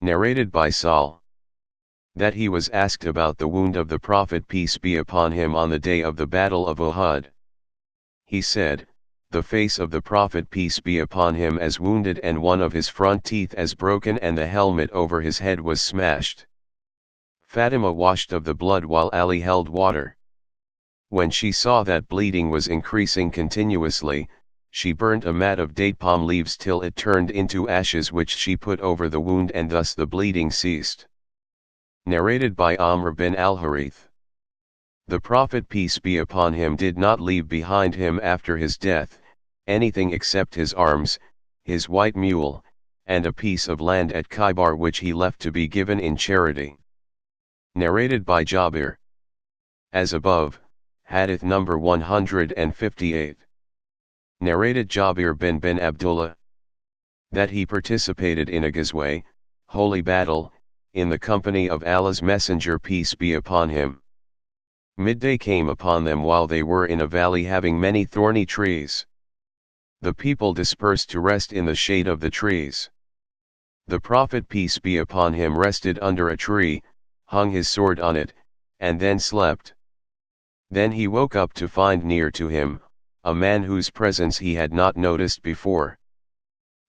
Narrated by Saul. That he was asked about the wound of the Prophet peace be upon him on the day of the battle of Uhud. He said, the face of the Prophet peace be upon him as wounded and one of his front teeth as broken and the helmet over his head was smashed. Fatima washed of the blood while Ali held water. When she saw that bleeding was increasing continuously, she burnt a mat of date palm leaves till it turned into ashes which she put over the wound and thus the bleeding ceased. Narrated by Amr bin al-Harith. The Prophet peace be upon him did not leave behind him after his death, anything except his arms, his white mule, and a piece of land at Khaybar which he left to be given in charity. Narrated by Jabir. As above, Hadith number 158. Narrated Jabir bin Abdullah. That he participated in a ghazwa, holy battle, in the company of Allah's Messenger peace be upon him. Midday came upon them while they were in a valley having many thorny trees. The people dispersed to rest in the shade of the trees. The Prophet peace be upon him rested under a tree, hung his sword on it, and then slept. Then he woke up to find near to him, a man whose presence he had not noticed before.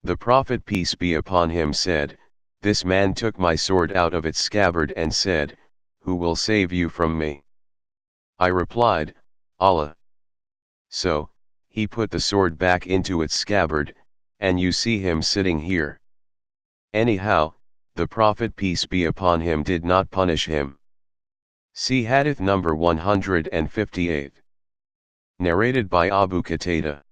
The Prophet peace be upon him said, this man took my sword out of its scabbard and said, who will save you from me? I replied, Allah. So, he put the sword back into its scabbard, and you see him sitting here. Anyhow, the Prophet peace be upon him did not punish him. See Hadith number 158. Narrated by Abu Qatada.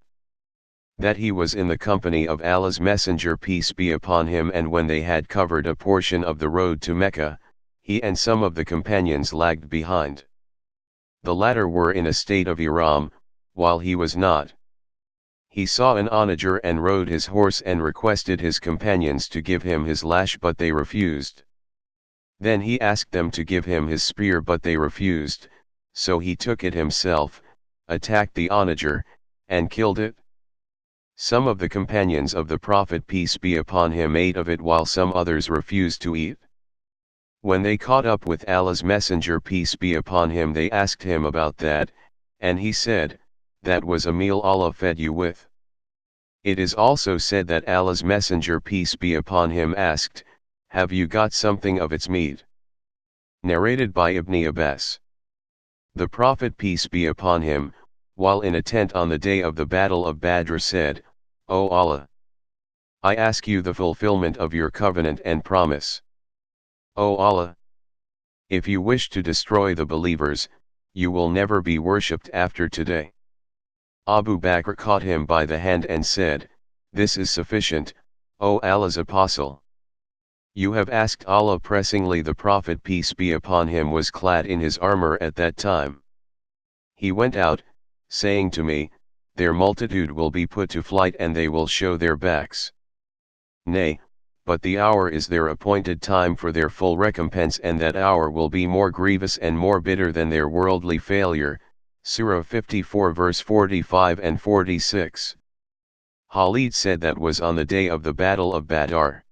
That he was in the company of Allah's Messenger peace be upon him, and when they had covered a portion of the road to Mecca, he and some of the companions lagged behind. The latter were in a state of ihram, while he was not. He saw an onager and rode his horse and requested his companions to give him his lash, but they refused. Then he asked them to give him his spear, but they refused, so he took it himself, attacked the onager, and killed it. Some of the companions of the Prophet peace be upon him ate of it while some others refused to eat. When they caught up with Allah's Messenger peace be upon him, they asked him about that, and he said, that was a meal Allah fed you with. It is also said that Allah's Messenger peace be upon him asked, have you got something of its meat? Narrated by Ibn Abbas. The Prophet peace be upon him, while in a tent on the day of the battle of Badr said, O Allah! I ask you the fulfillment of your covenant and promise. O Allah! If you wish to destroy the believers, you will never be worshipped after today. Abu Bakr caught him by the hand and said, this is sufficient, O Allah's Apostle. You have asked Allah pressingly. The Prophet peace be upon him was clad in his armor at that time. He went out, saying to me, their multitude will be put to flight and they will show their backs. Nay, but the hour is their appointed time for their full recompense, and that hour will be more grievous and more bitter than their worldly failure. Surah 54 verse 45 and 46. Khalid said that was on the day of the battle of Badr.